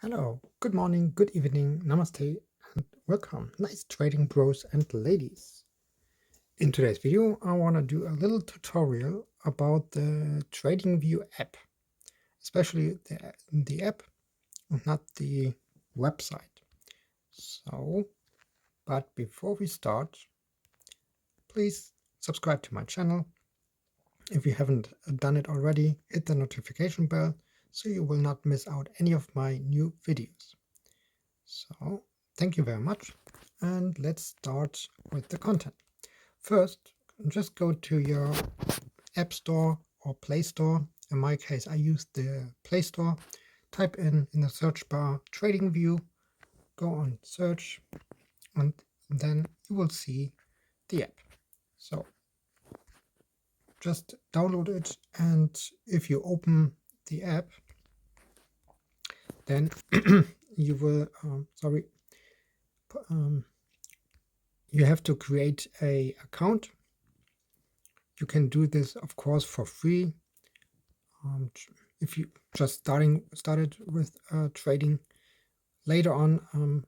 Hello, good morning, good evening, namaste, and welcome, nice trading bros and ladies. In today's video, I want to do a little tutorial about the Tradingview app, especially the app and not the website. But before we start, please subscribe to my channel. If you haven't done it already, hit the notification bell so you will not miss out any of my new videos. So, thank you very much, and let's start with the content. First, just go to your App Store or Play Store. In my case, I use the Play Store. Type in the search bar Tradingview, go on search, and then you will see the app. So, just download it, and if you open the app, then you will, you have to create an account. You can do this, of course, for free. If you just started with trading, later on,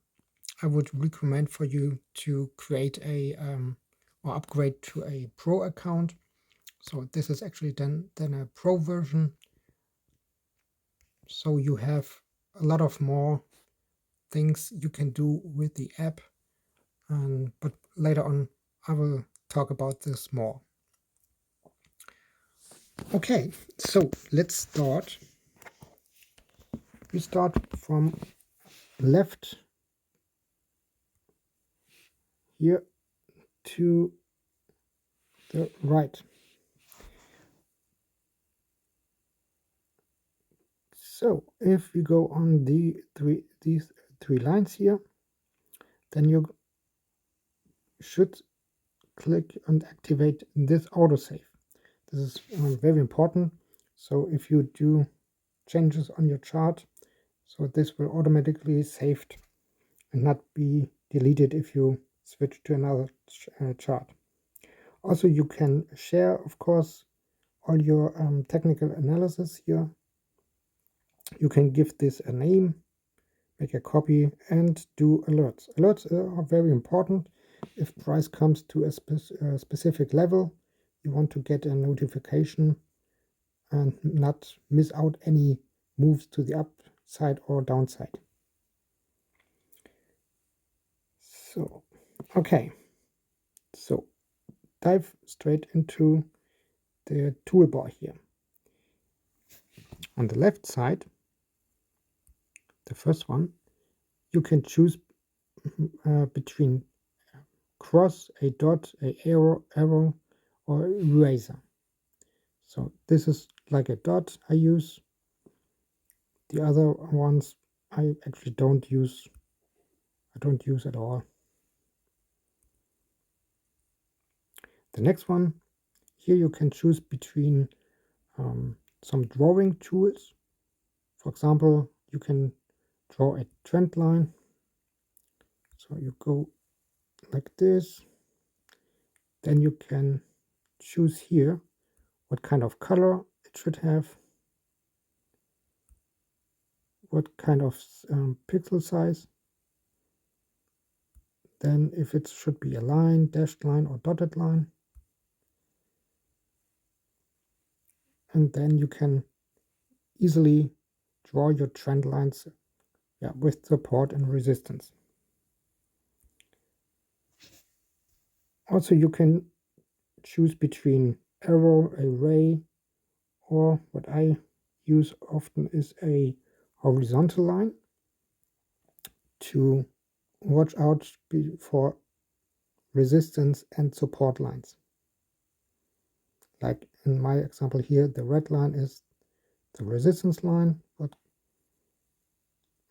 I would recommend for you to create a or upgrade to a pro account. So this is actually then a pro version. So you have a lot of more things you can do with the app, but later on I will talk about this more. Okay, so let's start. We start from left here to the right. So if we go on these three lines here, then you should click and activate this autosave. This is very important. So if you do changes on your chart, so this will automatically saved and not be deleted if you switch to another chart. Also, you can share, of course, all your technical analysis here. You can give this a name, make a copy, and do alerts. Alerts are very important. If price comes to a specific level, you want to get a notification and not miss out any moves to the upside or downside. So, okay. So, dive straight into the toolbar here. On the left side, the first one, you can choose between cross, a dot, a arrow, or eraser. So this is like a dot I use. The other ones I actually don't use. I don't use at all. The next one, here you can choose between some drawing tools. For example, you can draw a trend line. So you go like this. Then you can choose here what kind of color it should have, what kind of pixel size, then if it should be a line, dashed line, or dotted line. And then you can easily draw your trend lines with support and resistance. Also, you can choose between arrow, a ray, or what I use often is a horizontal line to watch out for resistance and support lines. Like in my example here, the red line is the resistance line,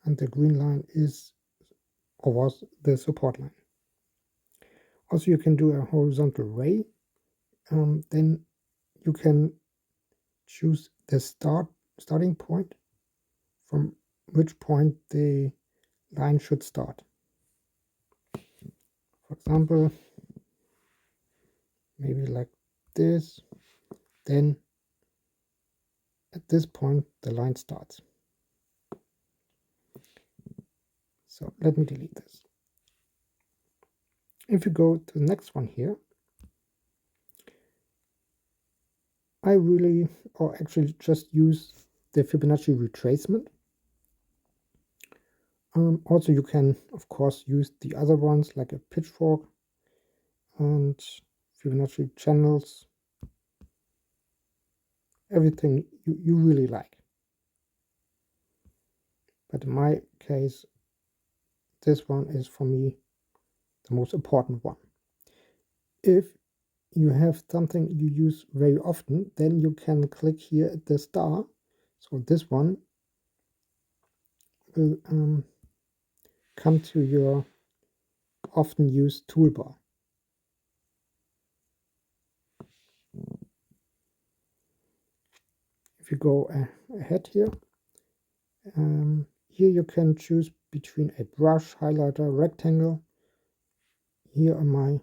and the green line is or was the support line. Also, you can do a horizontal ray. Then you can choose the starting point from which point the line should start. For example, maybe like this. Then at this point the line starts. So let me delete this. If you go to the next one here, I really, or actually just use the Fibonacci retracement. Also, you can, of course, use the other ones like a pitchfork and Fibonacci channels, everything you really like. But in my case, this one is for me the most important one. If you have something you use very often, then you can click here at the star. So this one will come to your often used toolbar. If you go ahead here, here you can choose between a brush, highlighter, rectangle. Here on my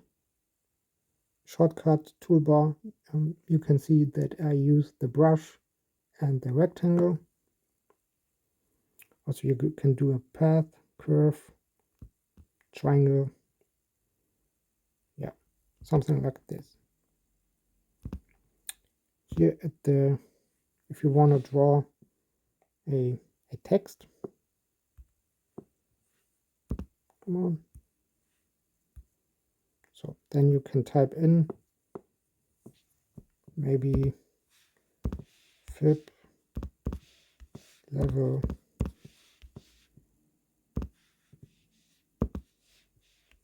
shortcut toolbar, you can see that I use the brush and the rectangle. Also, you can do a path, curve, triangle, yeah, something like this. Here at the, if you want to draw a text, come on. So then you can type in maybe FIB level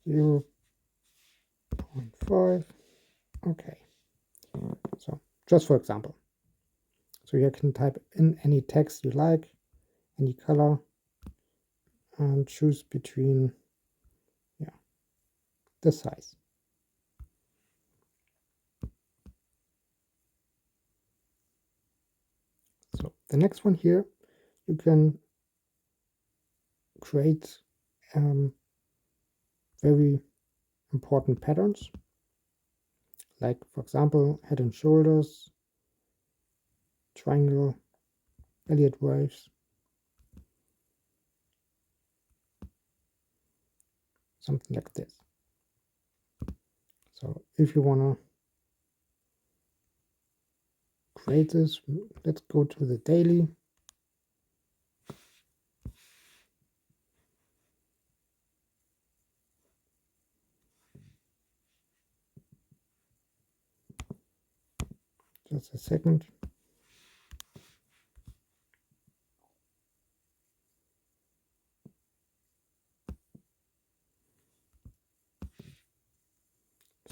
0.5. Okay, so just for example, so you can type in any text you like, any color, and choose between, yeah, the size. So the next one here, you can create very important patterns, like for example head and shoulders, triangle, Elliott waves, something like this. So if you want to create this, let's go to the daily. Just a second.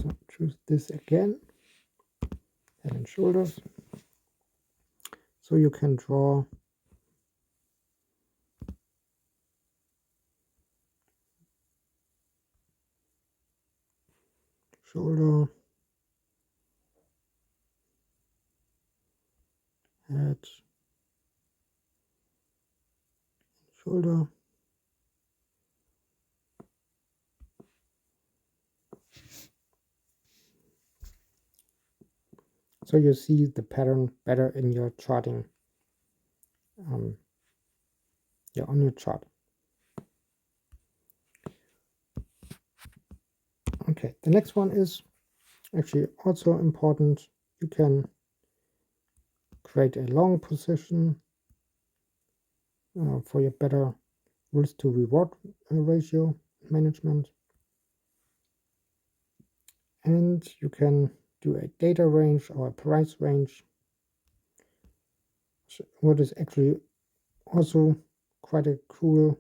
So choose this again, head and shoulders. So you can draw shoulder, head, shoulder. So you see the pattern better in your charting, yeah, on your chart. Okay, the next one is actually also important. You can create a long position for your better risk to reward ratio management. And you can do a data range or a price range. So what is actually also quite a cool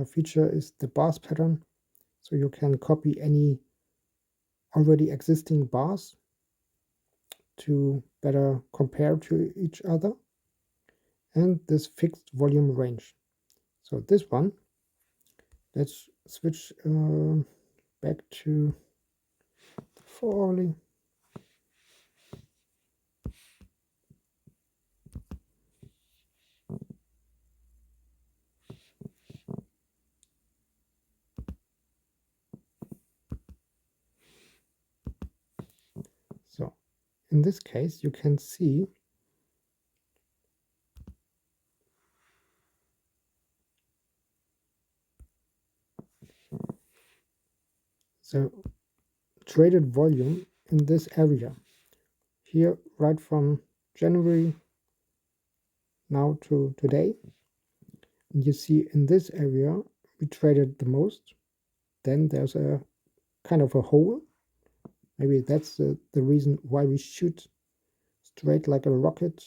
feature is the bars pattern. So you can copy any already existing bars to better compare to each other, and this fixed volume range. So this one, let's switch back to the 4-hourly. So in this case, you can see the traded volume in this area. Here, right from January now to today, and you see in this area we traded the most. Then there's a kind of a hole. Maybe that's the reason why we shoot straight like a rocket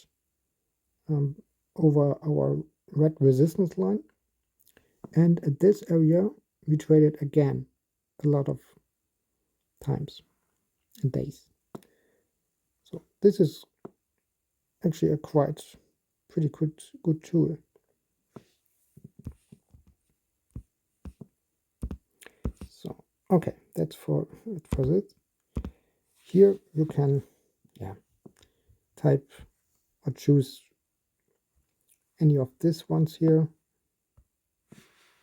over our red resistance line. And at this area we traded again a lot of times and days. So this is actually a pretty good tool. So okay, that's for this. Here you can type or choose any of these ones here.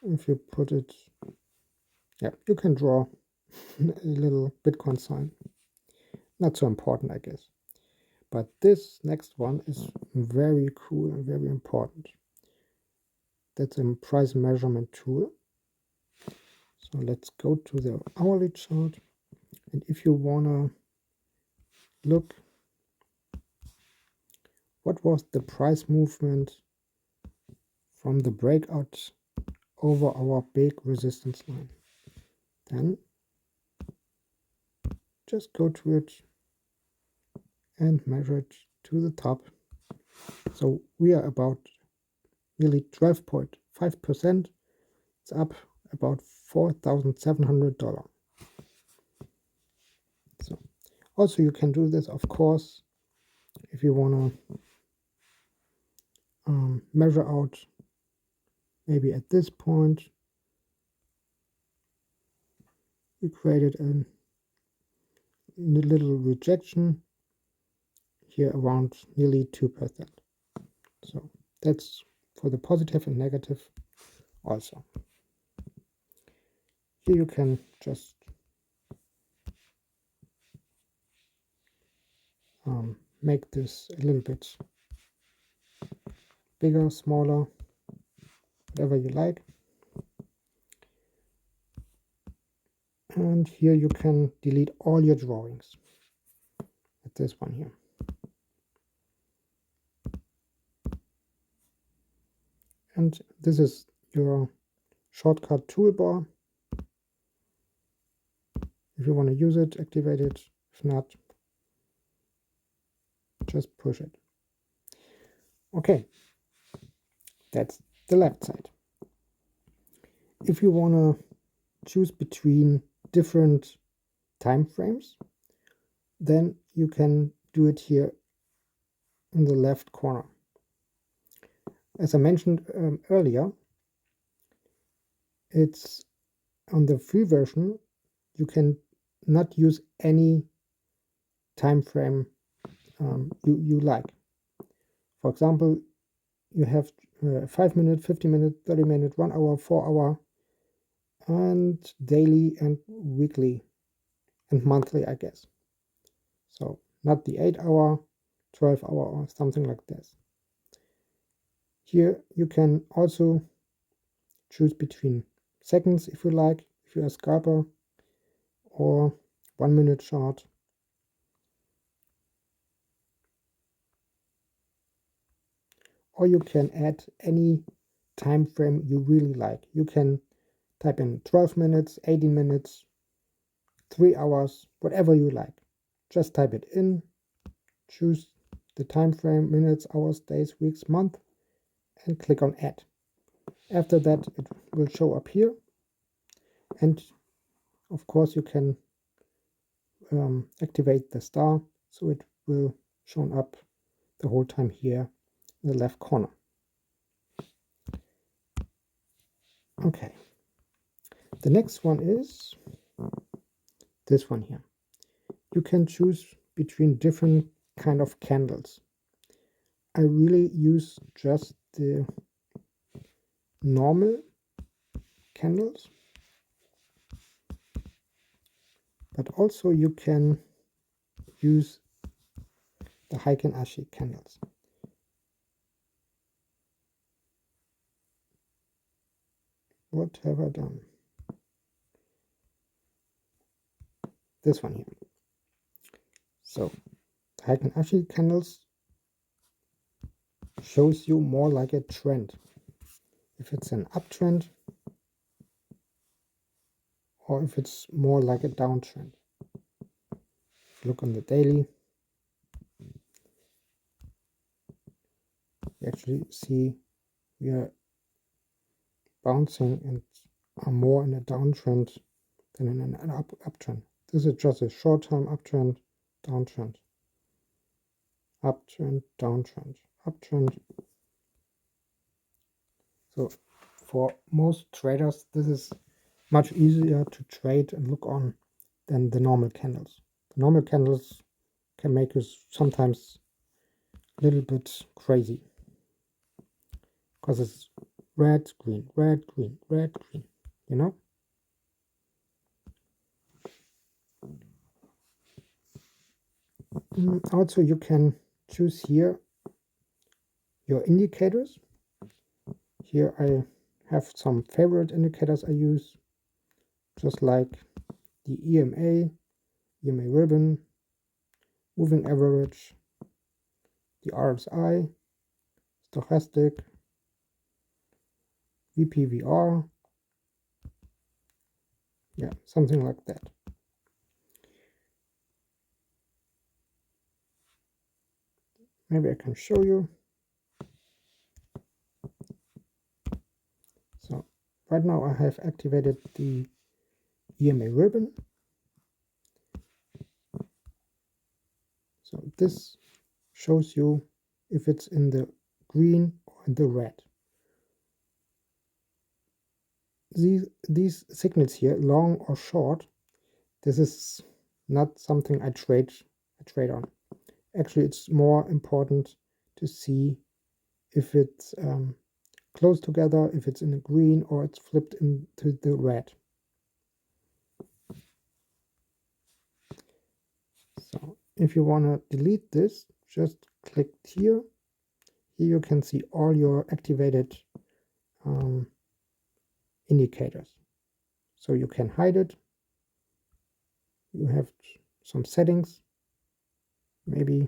If you put it, you can draw a little Bitcoin sign. Not so important, I guess. But this next one is very cool and very important. That's a price measurement tool. So let's go to the hourly chart. And if you wanna look, what was the price movement from the breakout over our big resistance line, then just go to it and measure it to the top. So we are about nearly 12.5%. It's up about $4,700. So also you can do this, of course, if you want to measure out maybe at this point you created a little rejection here around nearly 2%. So that's for the positive and negative also. Here you can just make this a little bit bigger, smaller, whatever you like. And here you can delete all your drawings at this one here. And this is your shortcut toolbar. If you want to use it, activate it. If not, just push it. Okay, that's the left side. If you want to choose between different time frames, then you can do it here in the left corner. As I mentioned earlier, it's on the free version, you can not use any time frame you like. For example, you have 5 minute, 50 minute, 30 minute, 1 hour, 4 hour, and daily and weekly and monthly, I guess. So not the 8 hour, 12 hour or something like this. Here you can also choose between seconds if you like, if you're a scalper, or 1 minute chart. Or you can add any time frame you really like. You can type in 12 minutes, 18 minutes, 3 hours, whatever you like. Just type it in, choose the time frame, minutes, hours, days, weeks, month, and click on add. After that, it will show up here. And of course, you can activate the star, so it will show up the whole time here in the left corner. Okay. The next one is this one here. You can choose between different kind of candles. I really use just the normal candles, but also you can use the Heiken Ashi candles. What have I done? this one here. So Heiken-Ashi candles shows you more like a trend. If it's an uptrend or if it's more like a downtrend. Look on the daily. You actually see we are bouncing and are more in a downtrend than in an uptrend. This is just a short-term uptrend, downtrend, uptrend, downtrend, uptrend. So for most traders, this is much easier to trade and look on than the normal candles. The normal candles can make you sometimes a little bit crazy because it's red, green, red, green, red, green, you know? Also, you can choose here your indicators. Here I have some favorite indicators I use, just like the EMA ribbon, moving average, the RSI, stochastic, VPVR, yeah, something like that. Maybe I can show you. So right now I have activated the EMA ribbon. So this shows you if it's in the green or in the red. These signals here, long or short, this is not something I trade on. Actually, it's more important to see if it's close together, if it's in the green or it's flipped into the red. So if you want to delete this, just click here. Here you can see all your activated indicators. So you can hide it. You have some settings. Maybe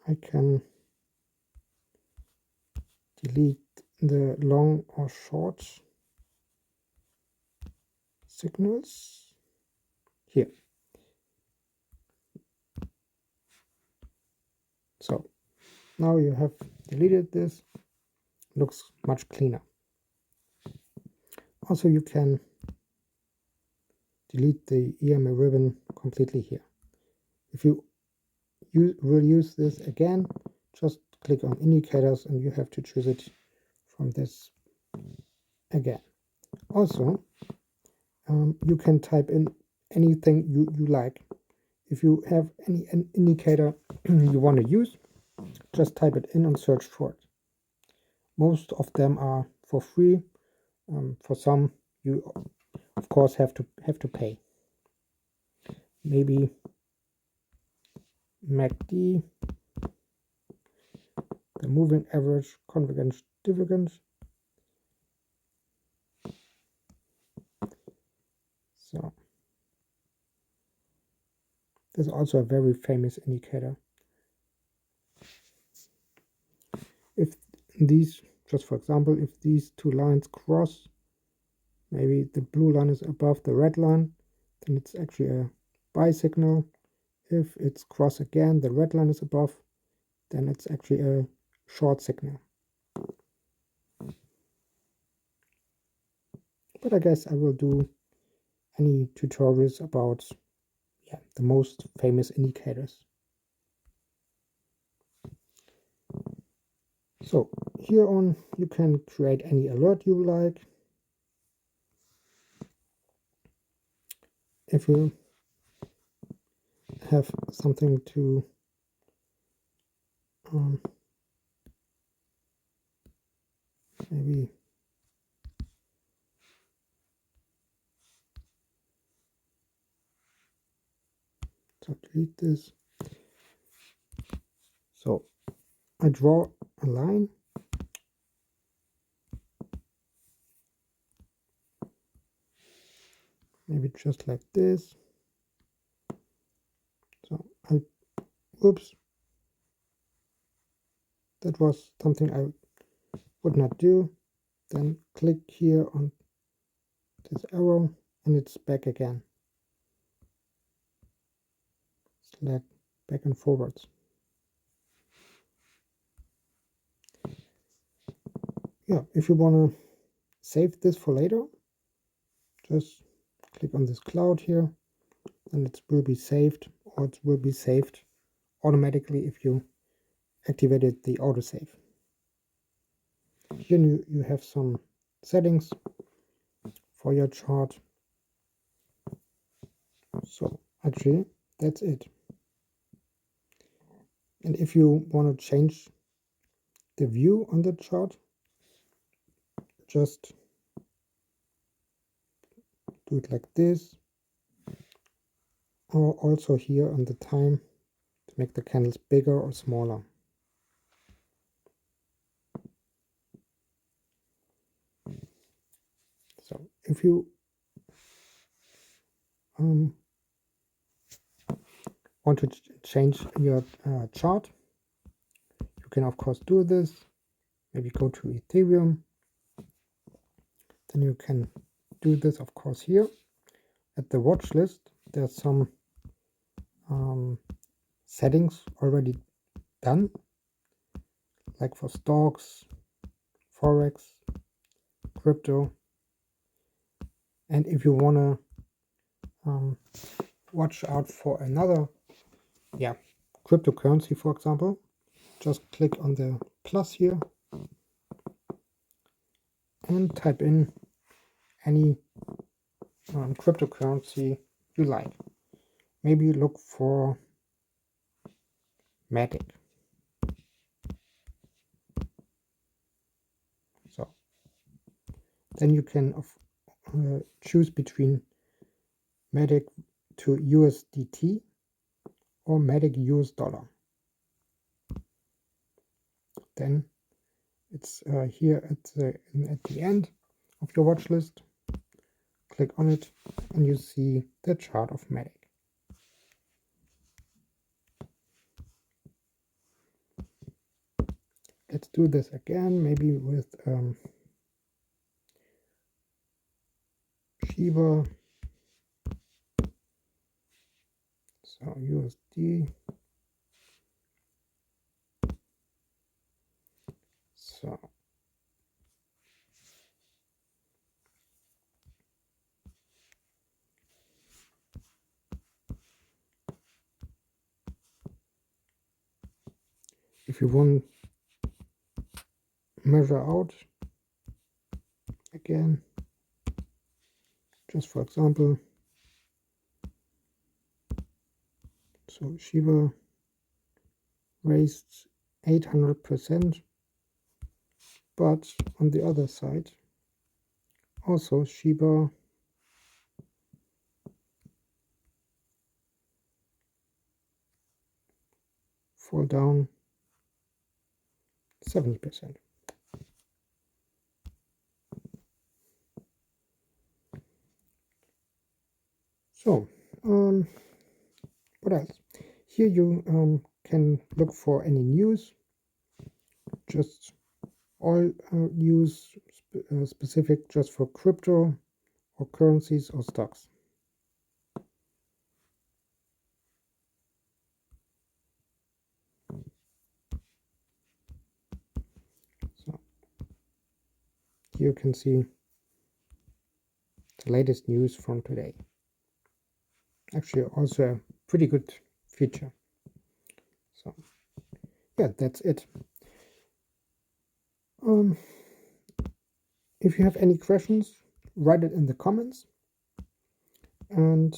I can delete the long or short signals here. So now you have deleted this. Looks much cleaner. Also, you can delete the EMA ribbon completely here. If you will use this again, just click on indicators and you have to choose it from this again. Also, you can type in anything you like. If you have any indicator you want to use, just type it in and search for it. Most of them are for free. For some, you of course have to pay. Maybe MACD, the moving average, convergence divergence. So this is also a very famous indicator. If these, just for example, if these two lines cross, maybe the blue line is above the red line, then it's actually a buy signal. If it's cross again, the red line is above, then it's actually a short signal. But I guess I will do any tutorials about the most famous indicators. So here on you can create any alert you like. If you have something to maybe so delete this. So I draw a line. Maybe just like this. oops, that was something I would not do. Then click here on this arrow and it's back again. Select back and forwards. Yeah, if you want to save this for later, just click on this cloud here and it will be saved, or it will be saved automatically if you activated the autosave. Here you have some settings for your chart. So actually that's it. And if you want to change the view on the chart, just do it like this, or also here on the time to make the candles bigger or smaller. So if you want to change your chart, you can of course do this. Maybe go to Ethereum. Then you can do this of course here. At the watch list, there's some settings already done, like for stocks, Forex, crypto. And if you want to watch out for another cryptocurrency, for example, just click on the plus here and type in any cryptocurrency you like. Maybe look for Matic. So then you can choose between Matic to USDT or Matic US dollar. Then it's here at the end of your watch list. Click on it and you see the chart of Matic. Let's do this again, maybe with Shiba. So USD. So if you want measure out again, just for example, so Shiba raised 800%, but on the other side also Shiba fall down 70%. So what else? Here you can look for any news, just all news specific just for crypto or currencies or stocks. So here you can see the latest news from today. Actually also a pretty good feature. So yeah, that's it. If you have any questions, write it in the comments, and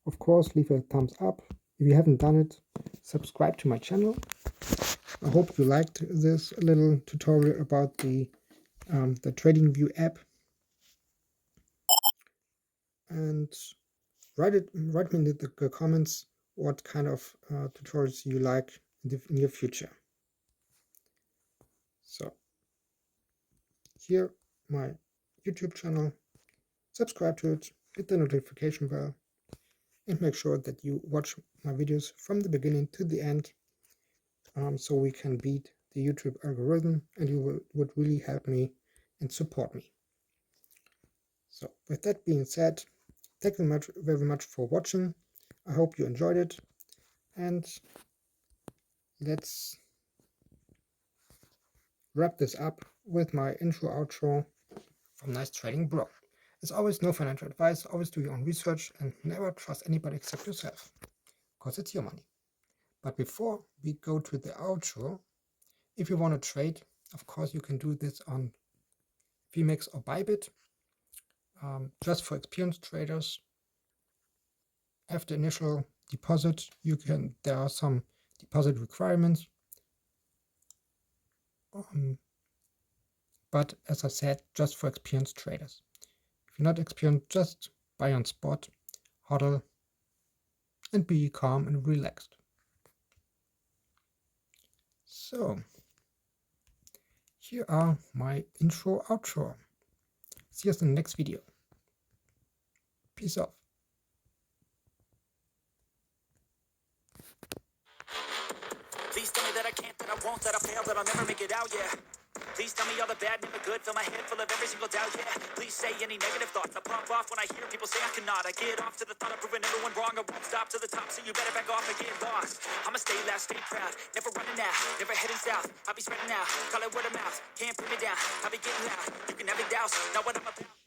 of course leave a thumbs up. If you haven't done it, subscribe to my channel. I hope you liked this little tutorial about the Tradingview app, and write me in the comments what kind of tutorials you like in the near future. So here my YouTube channel, subscribe to it, hit the notification bell, and make sure that you watch my videos from the beginning to the end, so we can beat the YouTube algorithm, and you would really help me and support me. So with that being said, thank you very much for watching. I hope you enjoyed it, and let's wrap this up with my intro outro from Nice Trading Bro. As always, no financial advice, always do your own research, and never trust anybody except yourself, because it's your money. But before we go to the outro, if you want to trade, of course you can do this on VMAX or Bybit. Just for experienced traders, after initial deposit, there are some deposit requirements. But as I said, just for experienced traders. If you're not experienced, just buy on spot, hodl, and be calm and relaxed. So, here are my intro, outro. See us in the next video. Peace out. Please tell me that I can't, that I won't, that I fail, that I'll never make it out, yeah. Please tell me all the bad, never good, fill my head full of every single doubt, yeah. Please say any negative thoughts, I pop off when I hear people say I cannot. I get off to the thought of proving everyone wrong, I won't stop to the top, so you better back off and get lost. I'ma stay loud, stay proud, never running out, never heading south. I'll be spreading out, call it word of mouth, can't put me down, I'll be getting loud, you can have it douse, not what I'm about.